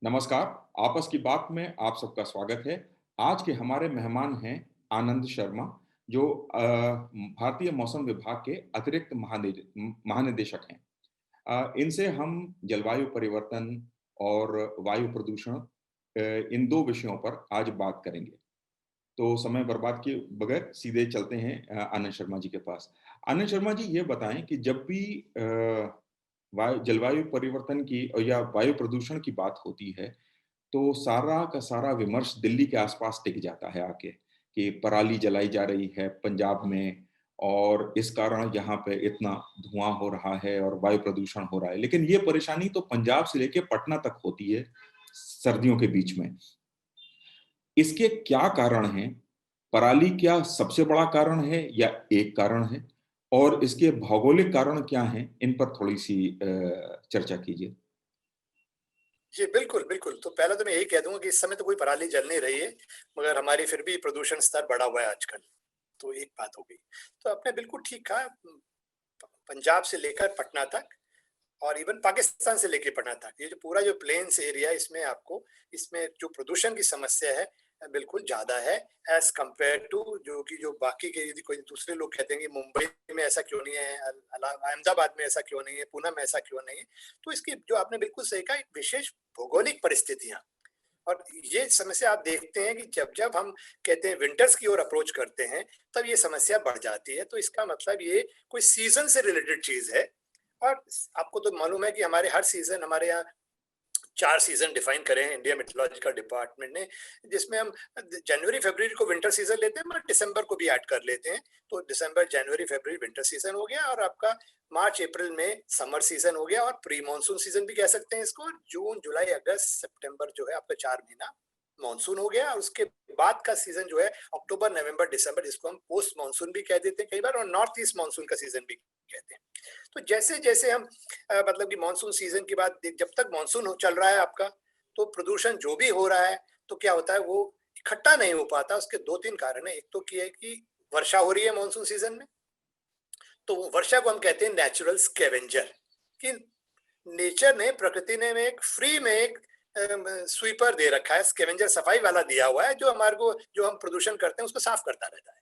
नमस्कार, आपस की बात में आप सबका स्वागत है। आज के हमारे मेहमान हैं आनंद शर्मा, जो भारतीय मौसम विभाग के अतिरिक्त महानिदेशक हैं। इनसे हम जलवायु परिवर्तन और वायु प्रदूषण इन 2 विषयों पर आज बात करेंगे। तो समय बर्बाद किए बगैर सीधे चलते हैं आनंद शर्मा जी के पास। आनंद शर्मा जी ये बताएँ कि जब भी जलवायु परिवर्तन की या वायु प्रदूषण की बात होती है, तो सारा का सारा विमर्श दिल्ली के आसपास टिक जाता है आके, कि पराली जलाई जा रही है पंजाब में और इस कारण यहाँ पे इतना धुआँ हो रहा है और वायु प्रदूषण हो रहा है। लेकिन ये परेशानी तो पंजाब से लेके पटना तक होती है, सर्दियों के बीच में। इसके क्या कारण हैं? पराली क्या सबसे बड़ा कारण है या एक कारण है? और इसके भौगोलिक कारण क्या हैं? इन पर थोड़ी-सी चर्चा कीजिए। जी, बिल्कुल, बिल्कुल। तो पहले तो मैं यही कह दूँगा कि इस समय तो कोई पराली जल नहीं रही है, मगर हमारी फिर भी प्रदूषण स्तर बढ़ा हुआ है आजकल, तो एक बात हो गई। तो आपने बिल्कुल ठीक कहा पंजाब से लेकर पटना तक और इवन पाकिस्तान से लेके पटना तक, ये जो पूरा जो प्लेन्स एरिया है इसमें जो प्रदूषण की समस्या है बिल्कुल ज़्यादा है एज़ कम्पेयर टू जो कि जो बाकी के यदि कोई दूसरे लोग कहते हैं कि मुंबई में ऐसा क्यों नहीं है, अहमदाबाद में ऐसा क्यों नहीं है, पूना में ऐसा क्यों नहीं है। तो इसकी जो आपने बिल्कुल सही कहा, एक विशेष भौगोलिक परिस्थितियाँ और ये समस्या आप देखते हैं कि जब-जब हम कहते हैं विंटर्स की ओर अप्रोच करते हैं, तब ये समस्या बढ़ जाती है। तो इसका मतलब ये कोई सीज़न से रिलेटेड चीज़ है और आपको तो मालूम है कि हमारे हर सीज़न हमारे यहाँ 4 सीज़न डिफाइन करे हैं इंडिया मेट्रोलॉजिकल डिपार्टमेंट ने, जिसमें हम जनवरी-फरवरी को विंटर सीज़न लेते हैं, मगर दिसंबर को भी ऐड कर लेते हैं। तो दिसंबर, जनवरी, फरवरी विंटर सीज़न हो गया और आपका मार्च, अप्रैल में समर सीज़न हो गया और प्री मानसून सीज़न भी कह सकते हैं इसको। जून, जुलाई, अगस्त, सितंबर जो है आपका 4 महीना मानसून हो गया और उसके बाद का सीज़न जो है अक्टूबर, नवंबर, दिसंबर, जिसको हम पोस्ट मानसून भी कह देते हैं कई बार और नॉर्थ ईस्ट मानसून का सीज़न भी कहते हैं। तो जैसे-जैसे हम मतलब कि मानसून सीज़न की बात जब तक मानसून चल रहा है आपका, तो प्रदूषण जो भी हो रहा है, तो क्या होता है वो इकट्ठा नहीं हो पाता। उसके 2-3 कारण हैं। एक तो ये है कि वर्षा हो रही है मानसून सीज़न में, तो वो वर्षा को हम कहते हैं नेचुरल स्कैवेंजर कि नेचर ने, प्रकृति ने में एक फ्री में एक स्वीपर दे रखा है, स्कैवेंजर सफाई वाला दिया हुआ है, जो हमारे को जो हम प्रदूषण करते हैं उसको साफ करता रहता है।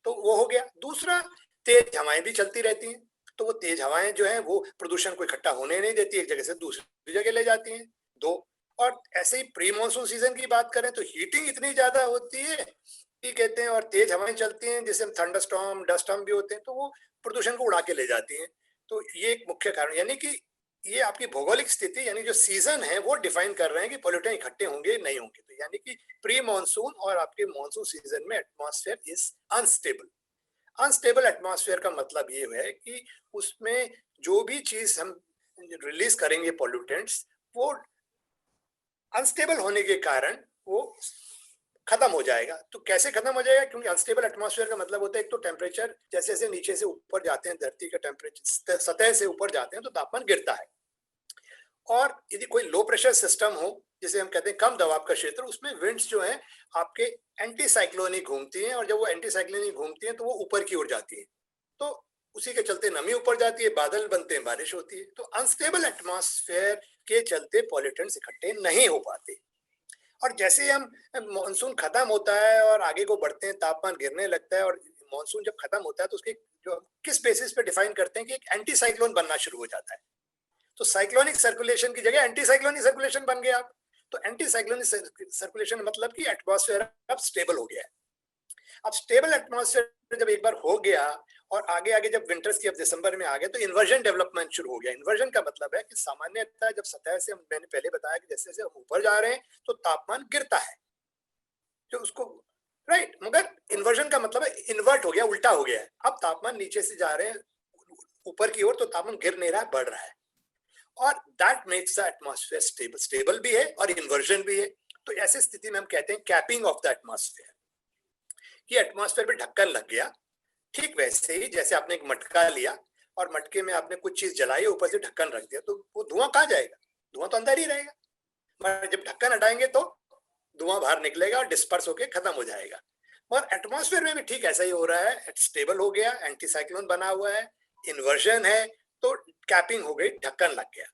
तो वो हो गया। दूसरा, तेज हवाएँ भी चलती रहती हैं, तो वो तेज हवाएँ जो हैं वो प्रदूषण को इकट्ठा होने नहीं देती, एक जगह से दूसरी जगह ले जाती हैं, 2। और ऐसे ही प्री मानसून सीज़न की बात करें तो हीटिंग इतनी ज़्यादा होती है कि कहते हैं और तेज हवाएँ चलती हैं, जिसे हम थंडरस्टॉर्म, डस्ट स्टॉर्म भी होते हैं, तो वो प्रदूषण को उड़ा के ले जाती हैं। तो ये एक मुख्य कारण, यानी कि ये आपकी भौगोलिक स्थिति यानी जो सीज़न है वो डिफाइन कर रहे हैं कि पॉल्यूटेंट इकट्ठे होंगे, नहीं होंगे। तो यानी कि प्री मानसून और आपके मानसून सीज़न में atmosphere is unstable. Unstable atmosphere का मतलब ये है कि उसमें जो भी चीज़ हम रिलीज़ करेंगे पॉल्यूटेंट्स, वो अनस्टेबल होने के कारण वो खत्म हो जाएगा। तो कैसे खत्म हो जाएगा? क्योंकि अनस्टेबल एटमॉस्फेयर का मतलब होता है एक तो टेम्परेचर जैसे-जैसे नीचे से ऊपर जाते हैं, धरती का टेम्परेचर सतह से ऊपर जाते हैं तो तापमान गिरता है। और यदि कोई लो प्रेशर सिस्टम हो, जिसे हम कहते हैं कम दबाव का क्षेत्र, उसमें विंड्स जो हैं आपके एंटी साइक्लोनिक घूमती हैं और जब वो एंटी साइक्लोनिक घूमती हैं तो वो ऊपर की ओर जाती हैं। तो उसी के चलते नमी ऊपर जाती है, बादल बनते हैं, बारिश होती है। तो अनस्टेबल एटमॉस्फेयर के चलते पॉल्यूटेंट्स इकट्ठे नहीं हो पाते। और जैसे ही हम मानसून खत्म होता है और आगे को बढ़ते हैं, तापमान गिरने लगता है और मानसून जब खत्म होता है तो उसके जो किस बेसिस पे डिफाइन करते हैं कि एक एंटी साइक्लोन बनना शुरू हो जाता है। तो साइक्लोनिक सर्कुलेशन की जगह एंटी साइक्लोनिक सर्कुलेशन बन गया आप। तो एंटी साइक्लोनिक सर्कुलेशन मतलब कि एटमॉस्फेयर अब स्टेबल हो गया है। अब स्टेबल एटमॉस्फेयर जब एक बार हो गया और आगे आगे जब विंटर्स की अब दिसंबर में आ गए तो इन्वर्जन डेवलपमेंट शुरू हो गया। इन्वर्जन का मतलब है कि सामान्यतः जब सतह से मैंने पहले बताया कि जैसे जैसे हम ऊपर जा रहे हैं तो तापमान गिरता है, जो उसको राइट, मगर इन्वर्जन का मतलब है इन्वर्ट हो गया, उल्टा हो गया है। अब तापमान नीचे से जा रहे हैं ऊपर की ओर, तो तापमान गिर नहीं रहा है, बढ़ रहा है। और that makes the atmosphere stable. Stable भी है और इन्वर्जन भी है। तो ऐसी स्थिति में हम कहते हैं कैपिंग ऑफ द एटमॉस्फेयर, कि एटमॉस्फेयर पे ढक्कन लग गया। ठीक वैसे ही जैसे आपने एक मटका लिया और मटके में आपने कुछ चीज जलाई, ऊपर से ढक्कन रख दिया, तो वो धुआं कहाँ जाएगा? धुआं तो अंदर ही रहेगा। मगर जब ढक्कन हटाएंगे तो धुआं बाहर निकलेगा और डिस्पर्स होकर खत्म हो जाएगा। और एटमॉस्फेयर में भी ठीक ऐसा ही हो रहा है। स्टेबल हो गया, एंटी साइक्लोन बना हुआ है, इन्वर्जन है, तो कैपिंग हो गई, ढक्कन लग गया।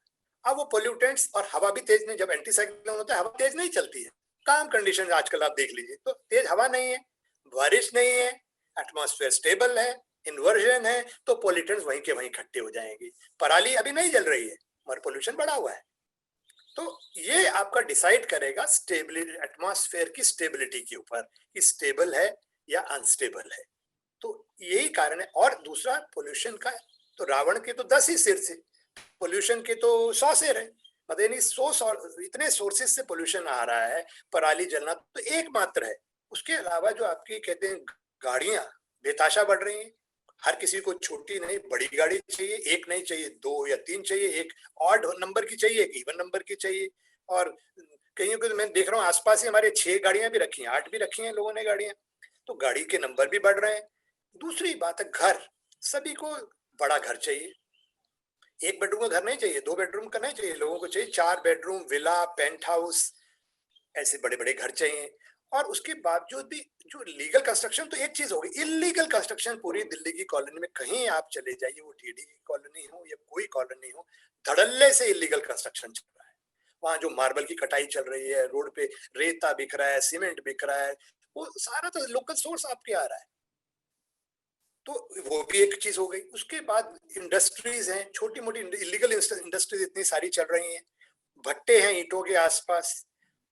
अब वो पोल्यूटेंट्स और हवा भी तेज नहीं, जब एंटी साइक्लोन होता है हवा तेज नहीं चलती है, काम कंडीशन आजकल आप देख लीजिए, तो तेज हवा नहीं है, बारिश नहीं है, एटमॉस्फेयर स्टेबल है, इन्वर्जन है, तो पोल्यूटेंट्स वहीं के वहीं इकट्ठे हो जाएंगे। पराली अभी नहीं जल रही है मगर पोल्यूशन बढ़ा हुआ है। तो ये आपका डिसाइड करेगा स्टेबिलिटी, एटमॉस्फेयर की स्टेबिलिटी के ऊपर, कि स्टेबल है या अनस्टेबल है। तो यही कारण है। और दूसरा पोल्यूशन का, तो रावण के तो 10 ही सिर थे, पोल्यूशन के तो 100 सिर है। मतलब यानी 100 इतने सोर्सेज से पोल्यूशन आ रहा है। पराली जलना तो एक मात्र है, उसके अलावा जो आपकी कहते हैं गाड़ियां बेताशा बढ़ रही हैं। हर किसी को छोटी नहीं बड़ी गाड़ी चाहिए, एक नहीं चाहिए, 2 या 3 चाहिए, एक ऑड नंबर की चाहिए, एक इवन नंबर की चाहिए। और कहीं को तो मैं देख रहा हूँ आसपास ही हमारे 6 गाड़ियां भी रखी हैं, 8 भी रखी हैं लोगों ने गाड़ियां। तो गाड़ी के नंबर भी बढ़ रहे हैं। दूसरी बात है घर, सभी को बड़ा घर चाहिए। एक बेडरूम का घर नहीं चाहिए, 2 बेडरूम का नहीं चाहिए, लोगों को चाहिए 4 बेडरूम, विला, पेंट हाउस, ऐसे बड़े बड़े घर चाहिए। और उसके बावजूद भी जो लीगल कंस्ट्रक्शन तो एक चीज होगी, इलीगल कंस्ट्रक्शन पूरी दिल्ली की कॉलोनी में कहीं आप चले जाइए, वो टीडी की कॉलोनी हो या कोई कॉलोनी हो, धड़ल्ले से इलीगल कंस्ट्रक्शन चल रहा है। वहां जो मार्बल की कटाई चल रही है, रोड पे रेता बिक रहा है, सीमेंट बिक रहा है, वो सारा तो लोकल सोर्स आपके आ रहा है। तो वो भी एक चीज हो गई। उसके बाद इंडस्ट्रीज हैं, छोटी मोटी इलीगल इंडस्ट्रीज इतनी सारी चल रही हैं, भट्टे हैं ईंटों के आसपास,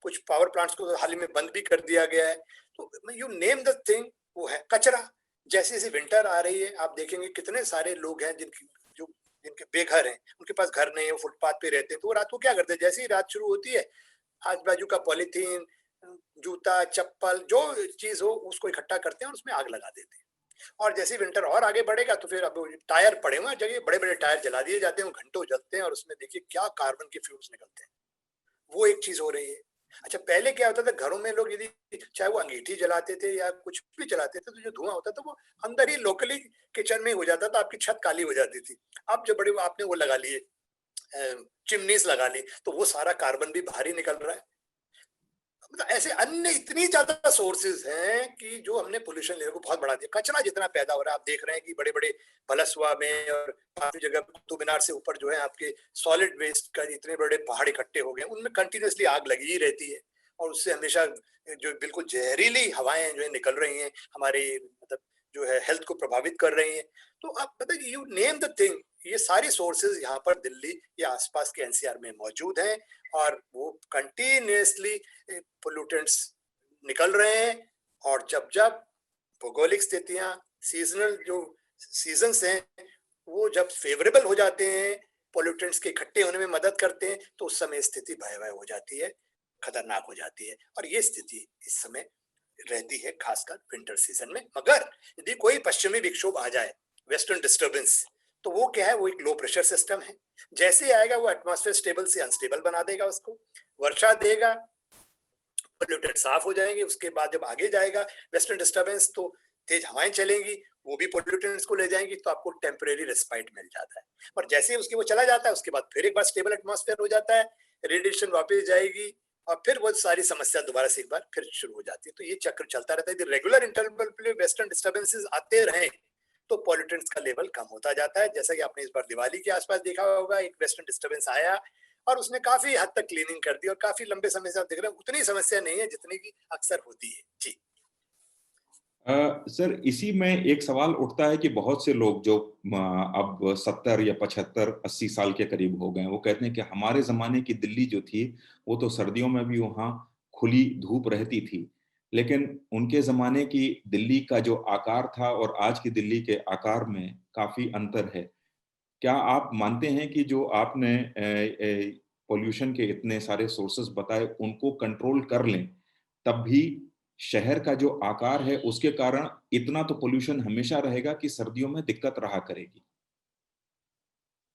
कुछ पावर प्लांट्स को तो हाल ही में बंद भी कर दिया गया है। तो यू नेम द थिंग, वो है कचरा। जैसे जैसे विंटर आ रही है आप देखेंगे कितने सारे लोग हैं जिनके बेघर हैं, उनके पास घर नहीं है, वो फुटपाथ पे रहते हैं। तो वो रात को क्या करते हैं, जैसे ही रात शुरू होती है आजू बाजू का पॉलीथीन, जूता, चप्पल, जो चीज हो उसको इकट्ठा करते हैं और उसमें आग लगा देते हैं। और जैसे विंटर और आगे बढ़ेगा तो फिर अब टायर पड़े हुए जगह बड़े बड़े टायर जला दिए जाते हैं, घंटों जलते हैं और उसमें देखिए क्या कार्बन के फ्यूम्स निकलते हैं। वो एक चीज हो रही है। अच्छा पहले क्या होता था, घरों में लोग यदि चाहे वो अंगीठी जलाते थे या कुछ भी जलाते थे, तो जो धुआं होता था वो अंदर ही लोकली किचन में हो जाता था, आपकी छत काली हो जाती थी। अब जो बड़े आपने वो लगा लिए, चिमनीज लगा ली, तो वो सारा कार्बन भी बाहर ही निकल रहा है। मतलब ऐसे अन्य इतनी ज्यादा सोर्सेज हैं कि जो हमने पोल्यूशन लेवल को बहुत बढ़ा दिया। कचरा जितना पैदा हो रहा है, आप देख रहे हैं कि बड़े बड़े बलसवा में और काफी जगह कुतुब मीनार से ऊपर जो है आपके सॉलिड वेस्ट का इतने बड़े पहाड़ इकट्ठे हो गए, उनमें कंटिन्यूसली आग लगी ही रहती है। और उससे हमेशा जो बिल्कुल जहरीली हवाएं जो है निकल रही हैं, हमारे मतलब जो है हेल्थ को प्रभावित कर रही हैं। तो आप बताइए, यू नेम द थिंग, ये सारी सोर्सेज यहाँ पर दिल्ली या आसपास के एनसीआर में मौजूद हैं और वो कंटिन्यूसली पोल्यूटेंट्स निकल रहे हैं। और जब जब भौगोलिक स्थितियां, सीजनल जो सीजन्स हैं, वो जब फेवरेबल हो जाते हैं, पोल्यूटेंट्स के इकट्ठे होने में मदद करते हैं, तो उस समय स्थिति भयावह हो जाती है, खतरनाक हो जाती है। और ये स्थिति इस समय रहती है खासकर विंटर सीजन में। मगर यदि कोई पश्चिमी विक्षोभ आ जाए, वेस्टर्न डिस्टर्बेंस, तो वो क्या है, वो एक लो प्रेशर सिस्टम है। जैसे ही आएगा वो एटमॉस्फेयर स्टेबल से अनस्टेबल बना देगा उसको, वर्षा देगा, पोल्यूटेड साफ हो जाएंगे। उसके बाद जब आगे जाएगा वेस्टर्न डिस्टर्बेंस, तो तेज हवाएं चलेंगी, वो भी पोल्यूटेंट्स को ले जाएंगी, तो आपको टेम्परेरी रेस्पाइट मिल जाता है। और जैसे ही उसके वो चला जाता है, उसके बाद फिर एक बार स्टेबल एटमॉस्फेयर हो जाता है, रेडिएशन वापस जाएगी और फिर वो सारी समस्या दोबारा से एक बार फिर शुरू हो जाती है। तो ये चक्र चलता रहता है। यदि रेगुलर इंटरवल पे वेस्टर्न डिस्टर्बेंसेस आते रहे तो पॉल्यूटेंट्स का लेवल कम होता जाता है। जैसा कि आपने इस बार दिवाली के आसपास देखा होगा, एक वेस्टर्न डिस्टर्बेंस आया और उसने काफी हद तक क्लीनिंग कर दी और काफी लंबे समय से आप देख रहे हैं उतनी समस्या नहीं है जितनी की अक्सर होती है। जी सर, इसी में एक सवाल उठता है कि बहुत से लोग जो अब 70 या 75-80 साल के करीब हो गए हैं, वो कहते हैं कि हमारे जमाने की दिल्ली जो थी वो तो सर्दियों में भी वहाँ खुली धूप रहती थी, लेकिन उनके जमाने की दिल्ली का जो आकार था और आज की दिल्ली के आकार में काफी अंतर है। क्या आप मानते हैं कि जो आपने पॉल्यूशन के इतने सारे सोर्सेस बताए उनको कंट्रोल कर लें, तब भी शहर का जो आकार है उसके कारण इतना तो पोल्यूशन हमेशा रहेगा कि सर्दियों में दिक्कत रहा करेगी,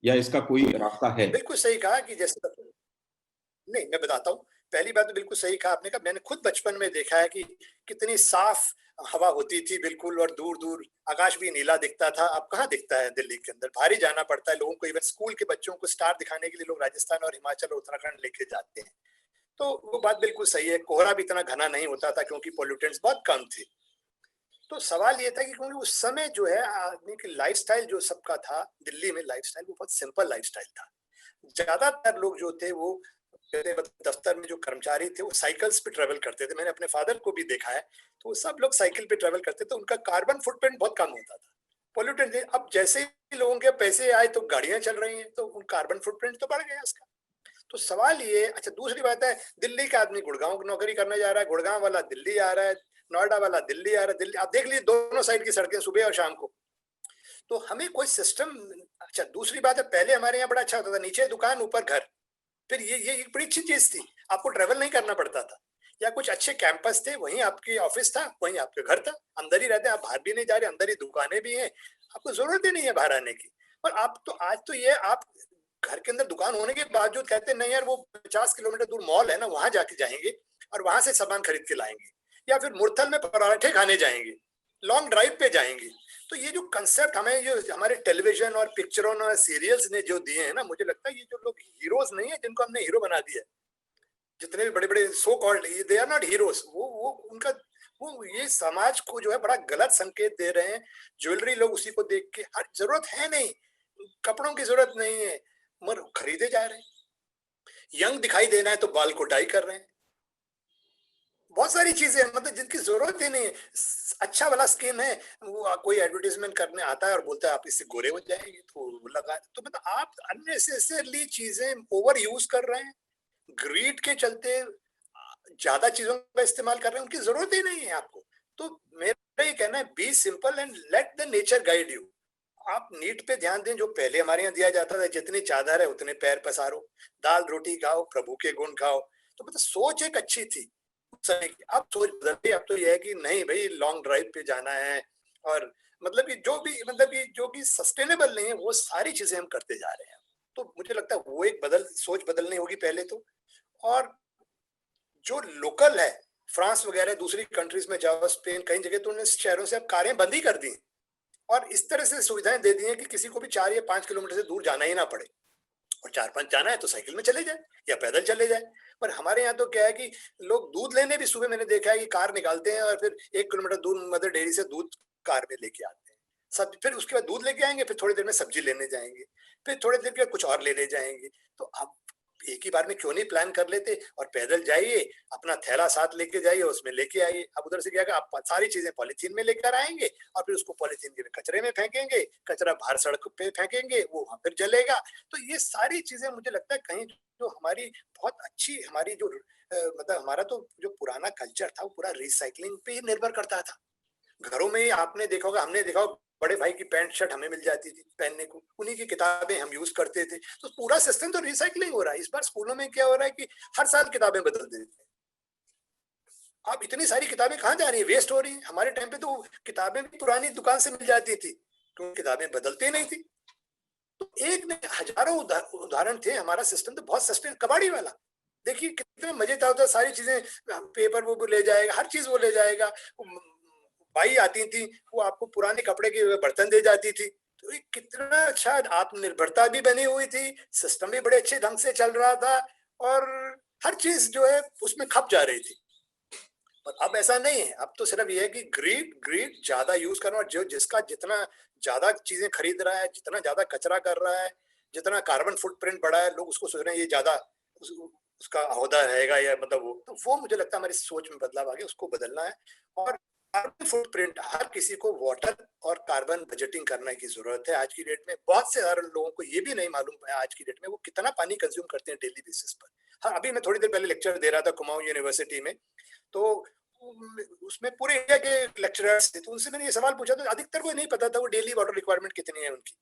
या इसका कोई रास्ता है? बिल्कुल सही कहा कि जैसे, नहीं मैं बताता हूँ। पहली बात तो बिल्कुल सही कहा आपने, कहा मैंने खुद बचपन में देखा है कि कितनी साफ हवा होती थी बिल्कुल, और दूर दूर आकाश भी नीला दिखता था। अब कहाँ दिखता है दिल्ली के अंदर, भारी जाना पड़ता है लोगों को। इवन स्कूल के बच्चों को स्टार दिखाने के लिए लोग राजस्थान और हिमाचल और उत्तराखंड लेके जाते हैं। तो वो बात बिल्कुल सही है, कोहरा भी इतना घना नहीं होता था क्योंकि पोल्यूटेंट्स बहुत कम थे। तो सवाल ये था कि क्योंकि उस समय जो है आदमी की लाइफस्टाइल जो सबका था, दिल्ली में लाइफस्टाइल वो बहुत सिंपल लाइफस्टाइल था। ज्यादातर लोग जो थे वो मेरे दफ्तर में जो कर्मचारी थे वो साइकिल्स पे ट्रेवल करते थे। मैंने अपने फादर को भी देखा है, तो सब लोग साइकिल पे ट्रेवल करते थे, उनका कार्बन फुटप्रिंट बहुत कम होता था, पोल्यूटेड थे। अब जैसे ही लोगों के पैसे आए तो गाड़ियां चल रही हैं, तो कार्बन फुटप्रिंट तो बढ़ गया इसका। तो सवाल ये, अच्छा दूसरी बात है, दिल्ली का आदमी गुड़गांव नौकरी करने जा रहा है, गुड़गांव वाला दिल्ली आ रहा है, नोएडा वाला दिल्ली आ रहा है, दिल्ली आप देख लीजिए दोनों साइड की सड़कें सुबह और शाम को। तो हमें कोई सिस्टम, अच्छा दूसरी बात है, पहले हमारे यहाँ बड़ा अच्छा होता था, नीचे दुकान ऊपर घर, फिर ये एक बड़ी अच्छी चीज थी, आपको ट्रेवल नहीं करना पड़ता था, या कुछ अच्छे कैंपस थे, वहीं आपके ऑफिस था, वहीं आपके घर था, अंदर ही रहते, आप बाहर भी नहीं जा रहे, अंदर ही दुकानें भी हैं, आपको जरूरत ही नहीं है बाहर आने की। और आप तो आज तो ये आप घर के अंदर दुकान होने के बावजूद कहते हैं नहीं यार वो 50 किलोमीटर दूर मॉल है ना, वहां जाके जाएंगे और वहां से सामान खरीद के लाएंगे, या फिर मुरथल में पराठे खाने जाएंगे, लॉन्ग ड्राइव पे जाएंगे। तो ये जो कंसेप्ट हमें जो हमारे टेलीविजन और पिक्चरों और सीरियल्स ने जो दिए हैं ना, मुझे लगता है ये जो लोग हीरोज नहीं है जिनको हमने हीरो बना दिया, जितने भी बड़े बड़े so called, they are not heroes, वो उनका वो ये समाज को जो है बड़ा गलत संकेत दे रहे हैं। ज्वेलरी लोग उसी को देख के, हर जरूरत है नहीं, कपड़ों की जरूरत नहीं है मगर खरीदे जा रहे हैं। यंग दिखाई देना है तो बाल को डाई कर रहे हैं, बहुत सारी चीजें मतलब जिनकी जरूरत ही नहीं है। अच्छा वाला स्किन है, वो कोई एडवर्टाइजमेंट करने आता है और बोलता है आप इससे गोरे हो जाएंगे, तो लगा, तो मतलब आप अननेसेसरली चीजें ओवर यूज कर रहे हैं, ग्रीड के चलते ज्यादा चीजों का इस्तेमाल कर रहे हैं, उनकी जरूरत ही नहीं है आपको। तो मेरा ये कहना है, be simple and let the nature guide you. आप नीट पे ध्यान दें, जो पहले हमारे यहाँ दिया जाता था, जितनी चादर है उतने पैर पसारो, दाल रोटी खाओ, प्रभु के गुण खाओ, तो मतलब सोच एक अच्छी थी समय की। अब सोच बदल गई, अब तो यह है कि नहीं भाई लॉन्ग ड्राइव पे जाना है, और मतलब कि जो भी मतलब कि जो कि सस्टेनेबल नहीं है वो सारी चीजें हम करते जा रहे हैं। तो मुझे लगता है वो एक सोच बदलनी होगी पहले तो। और जो लोकल है, फ्रांस वगैरह दूसरी कंट्रीज में जाओ, स्पेन, कई जगह तो उन्होंने शहरों से अब कारें बंद ही कर दी और इस तरह से सुविधाएं दे दी हैं कि किसी को भी 4 या 5 किलोमीटर से दूर जाना ही ना पड़े, और 4-5 जाना है तो साइकिल में चले जाए या पैदल चले जाए। पर हमारे यहाँ तो क्या है कि लोग दूध लेने भी सुबह मैंने देखा है कि कार निकालते हैं और फिर 1 किलोमीटर दूर मदर डेयरी से दूध कार में लेके आते हैं, सब फिर उसके बाद दूध लेके आएंगे, फिर थोड़ी देर में सब्जी लेने जाएंगे, फिर थोड़ी देर के बाद कुछ और लेने जाएंगे। तो अब एक ही बार में क्यों नहीं प्लान कर लेते और पैदल जाइए, अपना थैला साथ लेके जाइए, उसमें लेके आइए। अब उधर से क्या है, आप सारी चीजें पॉलीथीन में लेकर आएंगे और फिर उसको पॉलीथीन के कचरे में फेंकेंगे, कचरा बाहर सड़क पे फेंकेंगे, वो वहां फिर जलेगा। तो ये सारी चीजें मुझे लगता है कहीं जो हमारी बहुत अच्छी हमारी जो मतलब हमारा तो जो पुराना कल्चर था वो पूरा रिसाइकलिंग पे ही निर्भर करता था। घरों में ही आपने देखा होगा, हमने देखा होगा, बड़े भाई की पैंट शर्ट हमें मिल जाती थी पहनने को, उन्हीं की किताबें हम यूज करते थे। तो पूरा सिस्टम तो रिसाइकलिंग हो रहा है। इस बार स्कूलों में क्या हो रहा है कि हर साल किताबें बदल देते हैं। अब इतनी सारी किताबें कहाँ जा रही है, वेस्ट हो रही है। हमारे टाइम पे तो किताबें भी पुरानी दुकान से मिल जाती थी, क्योंकि किताबें बदलती नहीं थी। तो एक ने हजारों उदाहरण थे। हमारा सिस्टम तो बहुत सस्टेन, कबाड़ी वाला देखिए कितने मजेदार होता है, सारी चीजें पेपर वो ले जाएगा, हर चीज वो ले जाएगा। बाई आती थी, वो आपको पुराने कपड़े के बर्तन दे जाती थी। तो ये कितना अच्छा आत्मनिर्भरता भी बनी हुई थी, सिस्टम भी बड़े अच्छे ढंग से चल रहा था, और हर चीज जो है उसमें खप जा रही थी। पर अब ऐसा नहीं है, अब तो सिर्फ ये है कि ग्रीड ग्रीड ज्यादा यूज करना, और जो जिसका जितना ज्यादा चीजें खरीद रहा है, जितना ज्यादा कचरा कर रहा है, जितना कार्बन फुटप्रिंट बढ़ा है, लोग उसको सोच रहे हैं ये ज्यादा उसका ओहदा रहेगा, या मतलब वो मुझे लगता है हमारी सोच में बदलाव आ गया, उसको बदलना है। और कार्बन फुटप्रिंट हर किसी को वाटर और कार्बन बजटिंग करने की जरूरत है। आज की डेट में बहुत से सारे लोगों को ये भी नहीं मालूम है आज की डेट में वो कितना पानी कंज्यूम करते हैं डेली बेसिस पर। हाँ, अभी मैं थोड़ी देर पहले लेक्चर दे रहा था कुमाऊं यूनिवर्सिटी में, तो उसमें पूरे इंडिया के लेक्चरर्स थे, तो उनसे मैंने ये सवाल पूछा, तो अधिकतर को नहीं पता था वो डेली वाटर रिक्वायरमेंट कितनी है उनकी।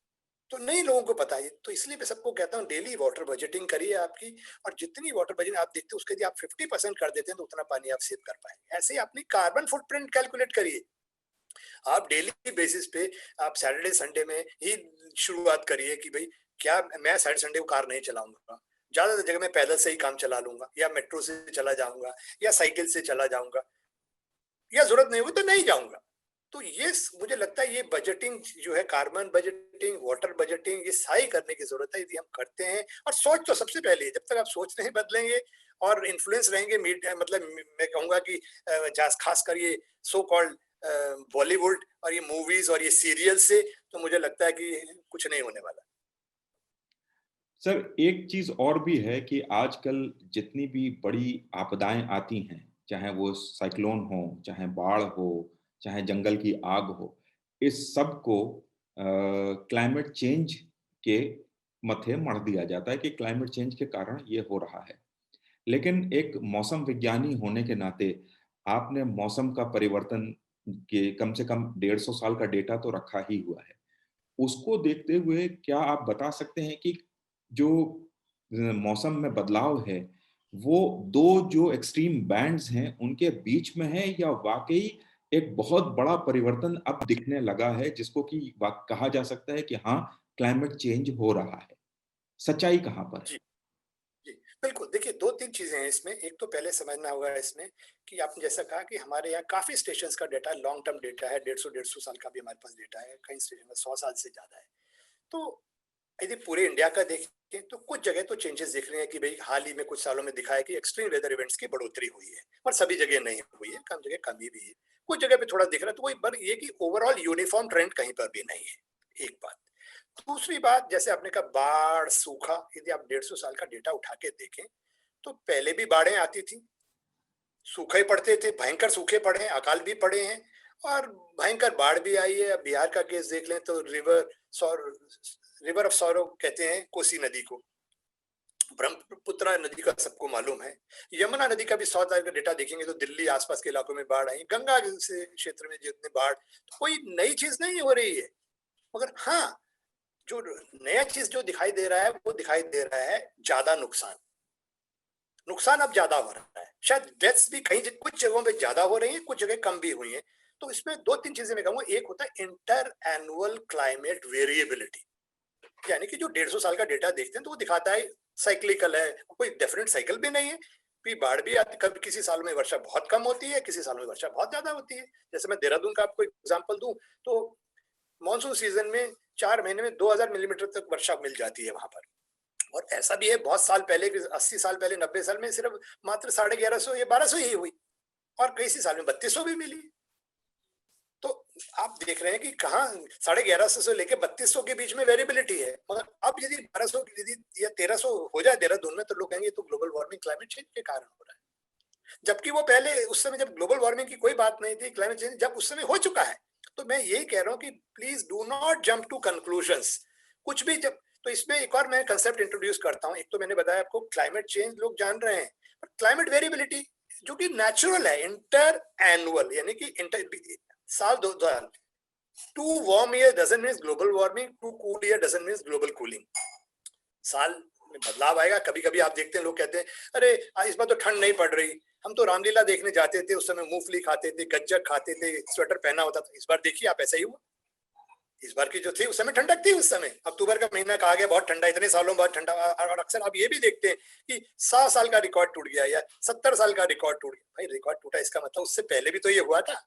तो नई लोगों को पता है, तो इसलिए मैं सबको कहता हूँ डेली वाटर बजटिंग करिए आपकी, और जितनी वाटर बजटिंग आप देखते हो उसके यदि आप 50% कर देते हैं तो उतना पानी आप सेव कर पाएंगे। ऐसे ही अपनी कार्बन फुटप्रिंट कैलकुलेट करिए। आप डेली बेसिस पे आप सैटरडे संडे में ही शुरुआत करिए कि भाई क्या मैं सैटरडे संडे को कार नहीं चलाऊंगा, ज्यादातर जगह मैं पैदल से ही काम चला लूंगा, या मेट्रो से चला जाऊंगा, या साइकिल से चला जाऊंगा, या जरूरत नहीं होगी तो नहीं जाऊंगा। तो ये मुझे लगता है ये बजटिंग जो है, कार्बन बजटिंग, वाटर बजटिंग, ये सारी करने की जरूरत है यदि हम करते हैं। और सोच तो सबसे पहले, जब तक आप सोच नहीं बदलेंगे और इन्फ्लुएंस रहेंगे मीडिया, मतलब मैं कहूंगा कि खास कर ये सो कॉल्ड बॉलीवुड और ये मूवीज और ये सीरियल से, तो मुझे लगता है कि कुछ नहीं होने वाला। सर, एक चीज़ और भी है कि आजकल जितनी भी बड़ी आपदाएँ आती हैं, चाहे वो साइक्लोन हो, चाहे बाढ़ हो, चाहे जंगल की आग हो, इस सब को क्लाइमेट चेंज के मत्थे मढ़ दिया जाता है कि क्लाइमेट चेंज के कारण ये हो रहा है। लेकिन एक मौसम विज्ञानी होने के नाते आपने मौसम का परिवर्तन के कम से कम 150 साल का डेटा तो रखा ही हुआ है। उसको देखते हुए क्या आप बता सकते हैं कि जो मौसम में बदलाव है, वो 2 जो एक्सट्रीम बैंड्स हैं, उनके बीच में है या वाक़ई एक बहुत बड़ा परिवर्तन अब दिखने लगा है, जिसको कि वा कहा जा सकता है कि हाँ, क्लाइमेट चेंज हो रहा है? सच्चाई कहाँ पर है? जी, जी। बिल्कुल, देखिए 2-3 चीज़ें हैं इसमें। एक तो पहले समझना होगा इसमें कि आपने जैसा कहा कि हमारे यहाँ काफ़ी स्टेशंस का डेटा लॉन्ग टर्म डेटा है, 150 साल का भी हमारे पास डेटा है, कई स्टेशन में 100 साल से ज़्यादा है। तो यदि पूरे इंडिया का देखें तो कुछ जगह तो चेंजेस दिख रहे हैं कि भई हाल ही में कुछ सालों में दिखा है कि एक्सट्रीम वेदर इवेंट्स की बढ़ोतरी हुई है, पर सभी जगह नहीं हुई है, कम जगह कमी भी है। कुछ जगह पे थोड़ा दिख रहा है, तो वही पर ये कि ओवरऑल यूनिफ़ॉर्म ट्रेंड कहीं पर भी नहीं है, एक बात। दूसरी बात, जैसे आपने कहा बाढ़, सूखा, यदि आप 150 साल का डेटा उठा के देखें, तो पहले भी बाढ़ें आती थी, सूखे पड़ते थे, भयंकर सूखे पड़े हैं, अकाल भी पड़े हैं और भयंकर बाढ़ भी आई है। अब बिहार का केस देख लें तो रिवर ऑफ सॉरो कहते हैं कोसी नदी को। ब्रह्मपुत्रा नदी का सबको मालूम है। यमुना नदी का भी 100 साल का डेटा देखेंगे तो दिल्ली आसपास के इलाकों में बाढ़ आई। गंगा जैसे क्षेत्र में जितने बाढ़, तो कोई नई चीज नहीं हो रही है। मगर हाँ, जो नया चीज जो दिखाई दे रहा है वो दिखाई दे रहा है ज्यादा नुकसान। नुकसान अब ज्यादा हो रहा है, शायद डेथ्स भी कहीं कुछ जगहों पे ज्यादा हो रही हैं, कुछ जगह कम भी हुई हैं। तो इसमें दो तीन चीजें मैं कहूंगा। एक होता है इंटर एनुअल क्लाइमेट वेरिएबिलिटी, यानी कि जो 150 साल का डेटा देखते हैं तो वो दिखाता है साइक्लिकल है, कोई डेफिनेट साइकिल भी नहीं है। भी बाढ़ भी आती, कभी किसी साल में वर्षा बहुत कम होती है, किसी साल में वर्षा बहुत ज्यादा होती है। जैसे मैं देहरादून का आपको एग्जांपल दूं तो मानसून सीजन में 4 महीने में 2000 मिलीमीटर तक वर्षा मिल जाती है वहां पर। और ऐसा भी है, बहुत साल पहले, 80 साल पहले, 90 साल में सिर्फ मात्र 1150 या 1200 ही हुई, और कई साल में 3200 भी मिली। तो आप देख रहे हैं कि कहाँ 1150 से लेकर 3200 के बीच में वेरिएबिलिटी है। मगर अब यदि 1200 यदि या 1300 हो जाए देहरादून में तो लोग कहेंगे तो ग्लोबल वार्मिंग क्लाइमेट चेंज के कारण हो रहा है। जबकि वो पहले उस समय जब ग्लोबल वार्मिंग की कोई बात नहीं थी, क्लाइमेट चेंज जब उस समय हो चुका है। तो मैं यही कह रहा हूँ कि please do not jump to conclusions. कुछ भी जब, तो इसमें एक और मैं कंसेप्ट इंट्रोड्यूस करता हूँ। एक तो मैंने बताया आपको क्लाइमेट चेंज लोग जान रहे हैं, पर क्लाइमेट वेरिएबिलिटी जो कि नेचुरल है, इंटर एनुअल, यानी कि इंटर साल 2000, two warm year doesn't mean global warming, two cool year doesn't mean global cooling. साल में बदलाव आएगा। कभी कभी आप देखते हैं लोग कहते हैं अरे इस बार तो ठंड नहीं पड़ रही, हम तो रामलीला देखने जाते थे, उस समय मूंगफली खाते थे, गज्जक खाते थे, स्वेटर पहना होता था। इस बार देखिए आप, ऐसा ही हुआ। इस बार की जो थी उस समय ठंडक थी। उस समय अक्टूबर का महीना कहा गया बहुत ठंडा, इतने सालों बाद ठंडा। और अक्सर आप ये भी देखते हैं कि 100 साल का रिकॉर्ड टूट गया या 70 साल का रिकॉर्ड टूट गया। भाई रिकॉर्ड टूटा इसका मतलब उससे पहले भी तो ये हुआ था,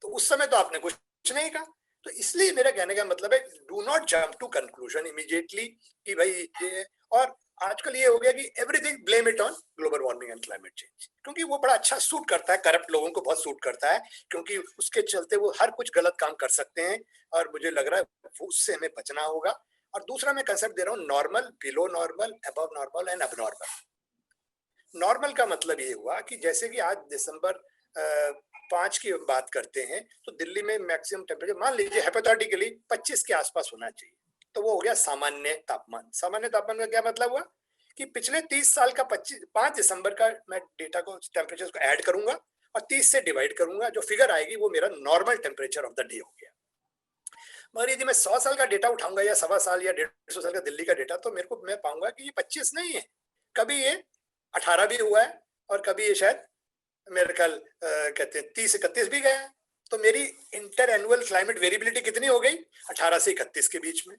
तो उस समय तो आपने कुछ नहीं कहा। तो इसलिए मेरा कहने का मतलब है, do not jump to conclusion immediately कि भाई ये। और आजकल ये हो गया कि everything blame it on global warming and climate change, क्योंकि वो बड़ा अच्छा सूट करता है, करप्ट लोगों को बहुत सूट करता है, क्योंकि उसके चलते वो हर कुछ गलत काम कर सकते हैं। और मुझे लग रहा है उससे हमें बचना होगा। और दूसरा मैं कंसेप्ट दे रहा हूँ, normal, below normal, above normal and अब नॉर्मल। नॉर्मल का मतलब ये हुआ कि जैसे कि आज दिसंबर 5 की बात करते हैं तो दिल्ली में मैक्सिमम टेम्परेचर मान लीजिए हाइपोथेटिकली 25 के आसपास होना चाहिए। तो वो हो गया सामान्य तापमान। सामान्य तापमान का क्या मतलब हुआ कि पिछले 30 साल का 5 दिसंबर का मैं डेटा को, टेम्परेचर को ऐड करूंगा और 30 से डिवाइड करूंगा, जो फिगर आएगी वो मेरा normal temperature of the day हो गया। मगर यदि मैं 100 साल का डेटा उठाऊंगा या 1.25 साल या 150 साल का दिल्ली का डेटा, तो मेरे को मैं पाऊंगा कि ये 25 नहीं है, कभी ये 18 भी हुआ है और कभी ये शायद मेरे ख्याल कहते हैं 30-31 भी गया है। तो मेरी इंटर एनुअल क्लाइमेट वेरिएबिलिटी कितनी हो गई? 18 से 31 के बीच में।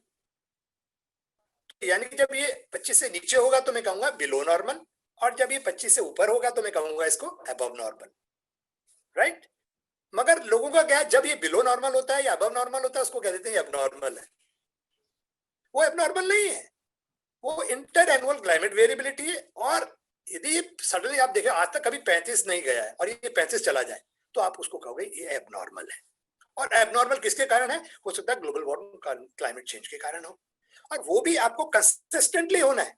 यानी कि जब ये 25 से नीचे होगा तो मैं कहूंगा बिलो नॉर्मल, और जब ये 25 से ऊपर होगा तो मैं कहूंगा इसको अबव नॉर्मल। राइट? मगर लोगों का क्या है, जब ये बिलो नॉर्मल होता है या अबव नॉर्मल होता है उसको कह देते हैं एबनॉर्मल है। वो एबनॉर्मल नहीं है, वो इंटर एनुअल क्लाइमेट वेरिएबिलिटी है। और यदि सडनली आप देखें आज तक कभी 35 नहीं गया है और ये 35 चला जाए तो आप उसको कहोगे ये एबनॉर्मल है। और एबनॉर्मल किसके कारण है? हो सकता है ग्लोबल वार्मिंग, क्लाइमेट चेंज के कारण हो। और वो भी आपको कंसिस्टेंटली होना है।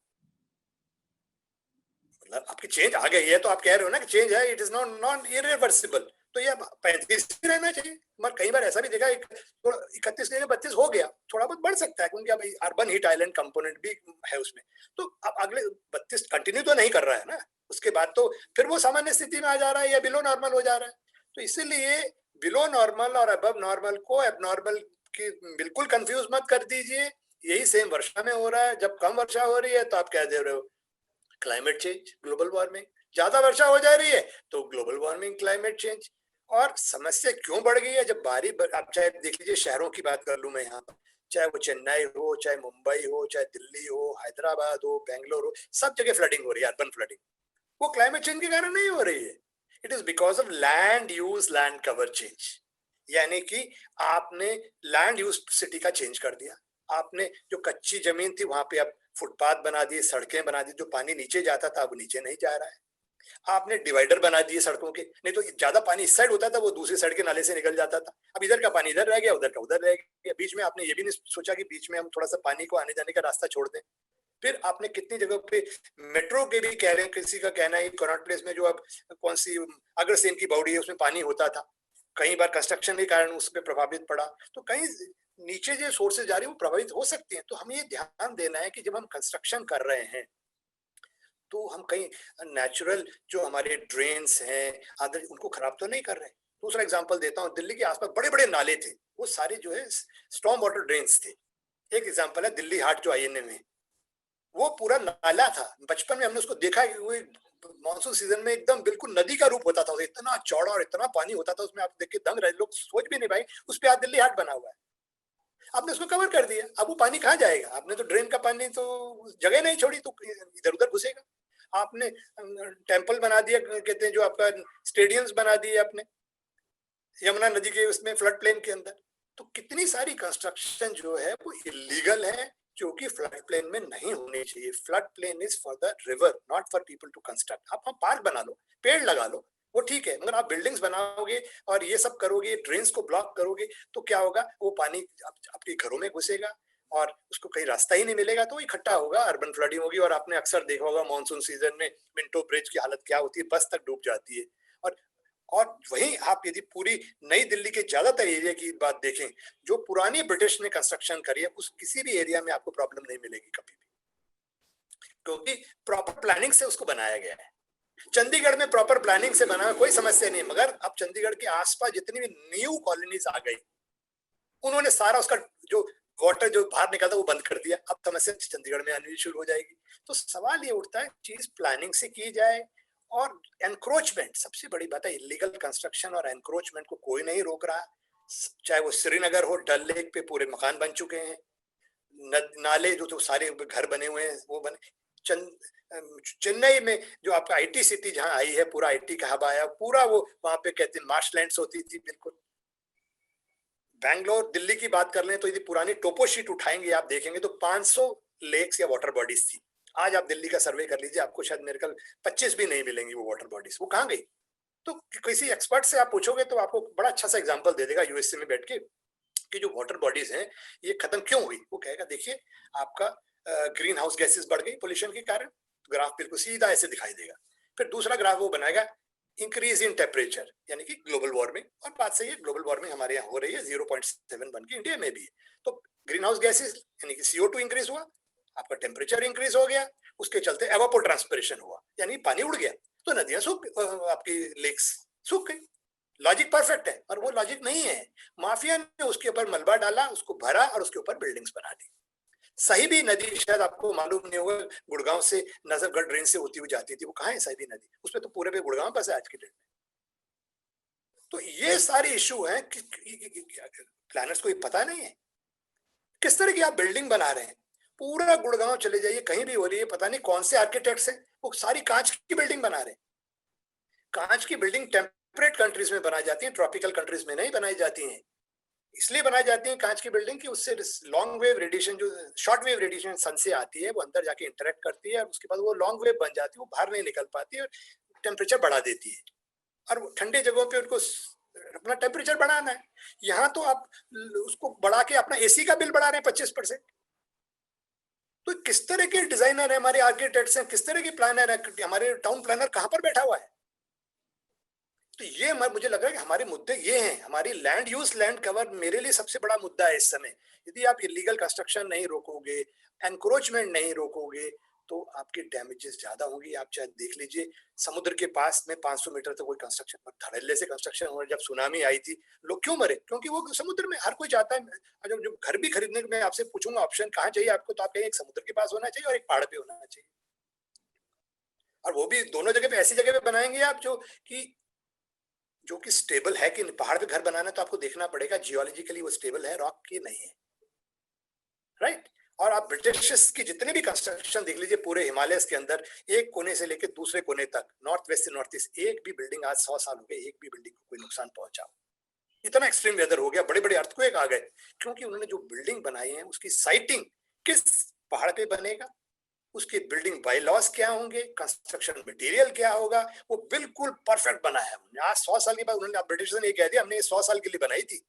मतलब आपकी चेंज आ गई है तो आप कह रहे हो ना कि चेंज है, it is not not irreversible, तो ये 35 ही रहना चाहिए। मगर कई बार ऐसा भी देखा 31 नहीं 32 हो गया, थोड़ा बहुत बढ़ सकता है क्योंकि अब अर्बन हीट आइलैंड कंपोनेंट भी है उसमें। तो अब अगले 32 कंटिन्यू तो नहीं कर रहा है ना, उसके बाद तो फिर वो सामान्य स्थिति में आ जा रहा है या बिलो नॉर्मल हो जा रहा है। तो इसीलिए बिलो नॉर्मल और अबव नॉर्मल को एबनॉर्मल की बिल्कुल कंफ्यूज मत कर दीजिए। यही सेम वर्षा में हो रहा है, जब कम वर्षा हो रही है तो आप कह दे रहे हो क्लाइमेट चेंज, ग्लोबल वार्मिंग। ज्यादा वर्षा हो जा रही है तो ग्लोबल वार्मिंग, क्लाइमेट चेंज। और समस्या क्यों बढ़ गई है, जब आप चाहे देख लीजिए, शहरों की बात कर लूं मैं यहाँ पर, चाहे वो चेन्नई हो, चाहे मुंबई हो, चाहे दिल्ली हो, हैदराबाद हो, बेंगलोर हो, सब जगह फ्लडिंग हो रही है, अर्बन फ्लडिंग। वो क्लाइमेट चेंज के कारण नहीं हो रही है, it is because of land use, land cover change. यानी कि आपने लैंड यूज सिटी का चेंज कर दिया। आपने जो कच्ची जमीन थी वहां पे अब फुटपाथ बना दिए, सड़कें बना दी, जो पानी नीचे जाता था अब नीचे नहीं जा रहा है। आपने डिवाइडर बना दिए सड़कों के, नहीं तो ज्यादा पानी इस साइड होता था वो दूसरी साइड के नाले से निकल जाता था। अब इधर का पानी इधर रह गया, उधर का उधर रह गया। बीच में आपने ये भी नहीं सोचा कि बीच में हम थोड़ा सा पानी को आने जाने का रास्ता छोड़ दें। फिर आपने कितनी जगह पे मेट्रो के भी कह रहे हैं, किसी का कहना है कनॉट प्लेस में जो अब कौन सी अग्रसेन की बावड़ी है उसमें पानी होता था, कई बार कंस्ट्रक्शन के कारण उस पर प्रभावित पड़ा। तो कहीं नीचे जो सोर्सेज जा रही है वो प्रभावित हो सकती हैं। तो हमें ये ध्यान देना है कि जब हम कंस्ट्रक्शन कर रहे हैं तो हम कहीं नेचुरल जो हमारे ड्रेन्स हैं आदि उनको खराब तो नहीं कर रहे हैं। दूसरा एग्जांपल देता हूँ, दिल्ली के आसपास बड़े बड़े नाले थे, वो सारे जो है स्टॉर्म वाटर ड्रेन्स थे। एक एग्जांपल है दिल्ली हाट जो आईएनए में, वो पूरा नाला था। बचपन में हमने उसको देखा कि वो मानसून सीजन में एकदम बिल्कुल नदी का रूप होता था, इतना चौड़ा और इतना पानी होता था उसमें, आप देख के दंग रहे, लोग सोच भी नहीं पाए उस पे आज दिल्ली हाट बना हुआ है। आपने उसको कवर कर दिया, अब वो पानी कहाँ जाएगा? आपने तो ड्रेन का पानी तो जगह नहीं छोड़ी, तो इधर उधर घुसेगा। आपने टेम्पल बना दिया, कहते हैं जो आपका स्टेडियम्स बना दिए आपने यमुना नदी के उसमें फ्लड प्लेन के अंदर। तो कितनी सारी कंस्ट्रक्शन जो है वो इलीगल है, जो कि फ्लड प्लेन में नहीं होनी चाहिए। Flood plain is for the river, not for people to construct. आप पार्क बना लो, पेड़ लगा लो, वो ठीक है, मगर आप बिल्डिंग्स बनाओगे और ये सब करोगे, ड्रेन्स को ब्लॉक करोगे, तो क्या होगा? वो पानी आपके घरों में घुसेगा और उसको कहीं रास्ता ही नहीं मिलेगा, तो इकट्ठा होगा, अर्बन फ्लडिंग होगी। और आपने अक्सर देखा होगा मानसून सीजन में मिंटो ब्रिज की हालत क्या होती है, बस तक डूब जाती है। और वहीं आप यदि पूरी नई दिल्ली के ज्यादातर एरिया की बात देखें, जो पुरानी ब्रिटिश ने कंस्ट्रक्शन करी है, उस किसी भी एरिया में आपको प्रॉब्लम नहीं मिलेगी कभी भी, क्योंकि प्रॉपर प्लानिंग से उसको बनाया गया है। चंडीगढ़ में प्रॉपर प्लानिंग से बना कोई समस्या नहीं, मगर अब चंडीगढ़ के आसपास जितनी भी न्यू कॉलोनीज आ गई, उन्होंने सारा उसका जो वाटर जो बाहर निकलता वो बंद कर दिया। अब समस्या चंडीगढ़ में आनी शुरू हो जाएगी। तो सवाल ये उठता है, चीज प्लानिंग से की जाए। और एनक्रोचमेंट सबसे बड़ी बात है, इलीगल कंस्ट्रक्शन और एनक्रोचमेंट को कोई नहीं रोक रहा। चाहे वो श्रीनगर हो, डल लेक पे पूरे मकान बन चुके हैं, नाले जो तो सारे घर बने हुए हैं वो बने। चेन्नई में जो आपका आईटी सिटी जहां आई है, पूरा आईटी का हब आया, पूरा वो वहां पे कहते हैं मार्शलैंड्स होती थी बिल्कुल। बैंगलोर, दिल्ली की बात कर लें तो यदि पुरानी टोपो शीट उठाएंगे आप देखेंगे तो 500 लेक्स या वाटर बॉडीज थी। आज आप दिल्ली का सर्वे कर लीजिए, आपको शायद मेरे ख्याल 25 भी नहीं मिलेंगी वो वाटर बॉडीज। वो कहाँ गई? तो किसी एक्सपर्ट से आप पूछोगे तो आपको बड़ा अच्छा सा एग्जांपल दे देगा यूएसए में बैठ के कि जो वाटर बॉडीज हैं ये खत्म क्यों हुई। वो कहेगा देखिए आपका ग्रीन हाउस गैसेस बढ़ गई पोल्यूशन के कारण। ग्राफ बिल्कुल सीधा ऐसे दिखाई देगा। फिर दूसरा ग्राफ वो बनाएगा इंक्रीज इन टेम्परेचर, यानी कि ग्लोबल वार्मिंग। और बात सही है, ग्लोबल वार्मिंग हमारे यहाँ हो रही है, 0.7 की इंडिया में भी है। तो ग्रीन हाउस गैसेस यानी कि CO2 इंक्रीज हुआ, आपका टेम्परेचर इंक्रीज हो गया, उसके चलते एवापोर ट्रांसपिरेशन हुआ, यानी पानी उड़ गया, तो नदियां सूख, आपकी लेक्स सूख गई। लॉजिक परफेक्ट है, और वो लॉजिक नहीं है। माफिया ने उसके ऊपर मलबा डाला, उसको भरा और उसके ऊपर बिल्डिंग्स बना दी। सही भी नदी शायद आपको मालूम नहीं होगा, गुड़गांव से नजफगढ़ ड्रेन से होती हुई जाती थी, वो कहाँ है सही भी नदी? उसमें तो पूरे पे गुड़गांव बस है आज की डेट में। तो ये सारे इशू हैं कि प्लानर्स को ये पता नहीं है किस तरह की आप बिल्डिंग बना रहे हैं। पूरा गुड़गांव चले जाइए, कहीं भी हो रही है, पता नहीं कौन से आर्किटेक्ट्स हैं, वो सारी कांच की बिल्डिंग बना रहे हैं। कांच की बिल्डिंग टेम्परेट कंट्रीज में बनाई जाती है, ट्रॉपिकल कंट्रीज में नहीं बनाई जाती हैं। इसलिए बनाई जाती है कांच की बिल्डिंग कि उससे लॉन्ग वेव रेडिएशन, जो शॉर्ट वेव रेडिएशन सन से आती है, वो अंदर जाके इंटरेक्ट करती है और उसके बाद वो लॉन्ग वेव बन जाती है, वो बाहर नहीं निकल पाती है और टेम्परेचर बढ़ा देती है। और ठंडे जगहों पे उनको अपना टेम्परेचर बढ़ाना है। यहाँ तो आप उसको बढ़ा के अपना एसी का बिल बढ़ा रहे हैं 25%। तो किस तरह के डिजाइनर है हमारे आर्किटेक्ट्स हैं, किस तरह के प्लानर है, हमारे टाउन प्लानर कहाँ पर बैठा हुआ है? तो ये मुझे लग रहा है कि हमारे मुद्दे ये हैं, हमारी लैंड यूज, लैंड कवर मेरे लिए सबसे बड़ा मुद्दा है इस समय। यदि आप इलीगल कंस्ट्रक्शन नहीं रोकोगे, एनक्रोचमेंट नहीं रोकोगे, तो आपके डैमेजेस ज्यादा होंगी। आप चाहे देख लीजिए, समुद्र के पास में 500 मीटर तक कोई कंस्ट्रक्शन पर धड़ल्ले से कंस्ट्रक्शन हो रहा है। जब सुनामी आई थी, लोग क्यों मरे? क्योंकि वो समुद्र में हर कोई चाहता है। अगर जो घर भी खरीदने में आपसे पूछूंगा ऑप्शन कहाँ चाहिए आपको, तो आप कहेंगे एक समुद्र के पास होना चाहिए और एक पहाड़ पे होना चाहिए। और वो भी दोनों जगह पे ऐसी जगह पे बनाएंगे आप जो कि स्टेबल है। कि पहाड़ पे घर बनाना तो आपको देखना पड़ेगा जियोलॉजिकली वो स्टेबल है, रॉक की नहीं है, राइट? और आप ब्रिटिश की जितने भी कंस्ट्रक्शन देख लीजिए पूरे हिमालय के अंदर, एक कोने से लेकर दूसरे कोने तक, नॉर्थ वेस्ट से नॉर्थ ईस्ट, एक भी बिल्डिंग आज 100 साल हो गए, एक भी बिल्डिंग को कोई नुकसान पहुंचा। इतना एक्सट्रीम वेदर हो गया, बड़े बड़े अर्थक्वेक आ गए, क्योंकि उन्होंने जो बिल्डिंग बनाई है उसकी साइटिंग किस पहाड़ पे बनेगा, उसके बिल्डिंग बायलॉज क्या होंगे, कंस्ट्रक्शन मटेरियल क्या होगा, वो बिल्कुल परफेक्ट बनाया है। आज 100 साल के बाद उन्होंने, ब्रिटिश ने कह दिया हमने ये 100 साल के लिए बनाई थी,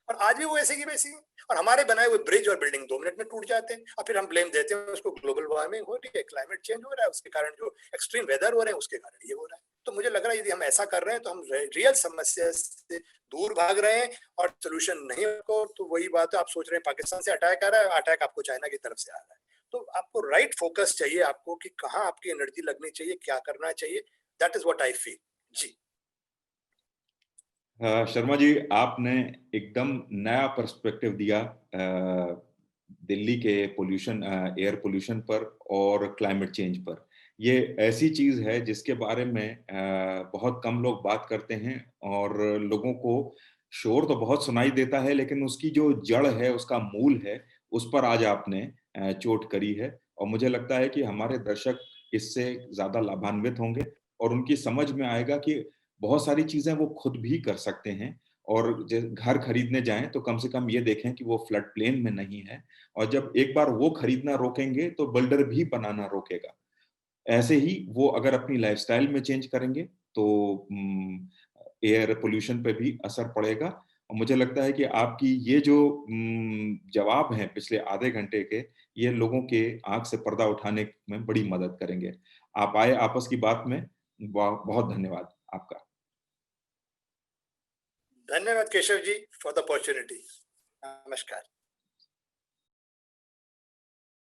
और आज भी वो ऐसे की वैसी है। और हमारे बनाए हुए ब्रिज और बिल्डिंग 2 मिनट में टूट जाते हैं, और फिर हम ब्लेम देते हैं उसको, ग्लोबल वार्मिंग हो रही है, क्लाइमेट चेंज हो रहा है, उसके कारण जो एक्सट्रीम वेदर हो रहे हैं उसके कारण ये हो रहा है। तो मुझे लग रहा है यदि हम ऐसा कर रहे हैं तो हम रियल समस्या से दूर भाग रहे हैं और सोल्यूशन नहीं को। तो वही बात है, आप सोच रहे हैं पाकिस्तान से अटैक आ रहा है, अटैक आपको चाइना की तरफ से आ रहा है। तो आपको राइट फोकस चाहिए, आपको कि कहाँ आपकी एनर्जी लगनी चाहिए, क्या करना चाहिए। That is what I feel. जी शर्मा जी, आपने एकदम नया पर्सपेक्टिव दिया दिल्ली के पोल्यूशन, एयर पोल्यूशन पर और क्लाइमेट चेंज पर। ये ऐसी चीज है जिसके बारे में बहुत कम लोग बात करते हैं, और लोगों को शोर तो बहुत सुनाई देता है, लेकिन उसकी जो जड़ है, उसका मूल है, उस पर आज आपने चोट करी है। और मुझे लगता है कि हमारे दर्शक इससे ज्यादा लाभान्वित होंगे, और उनकी समझ में आएगा कि बहुत सारी चीजें वो खुद भी कर सकते हैं। और घर खरीदने जाएं तो कम से कम ये देखें कि वो फ्लड प्लेन में नहीं है, और जब एक बार वो खरीदना रोकेंगे तो बिल्डर भी बनाना रोकेगा। ऐसे ही वो अगर अपनी लाइफस्टाइल में चेंज करेंगे तो एयर पोल्यूशन पे भी असर पड़ेगा। और मुझे लगता है कि आपकी ये जो जवाब हैं पिछले आधे घंटे के, ये लोगों के आंख से पर्दा उठाने में बड़ी मदद करेंगे। आप आए आपस की बात में, बहुत धन्यवाद आपका। धन्यवाद Keshav ji for the opportunity. नमस्कार।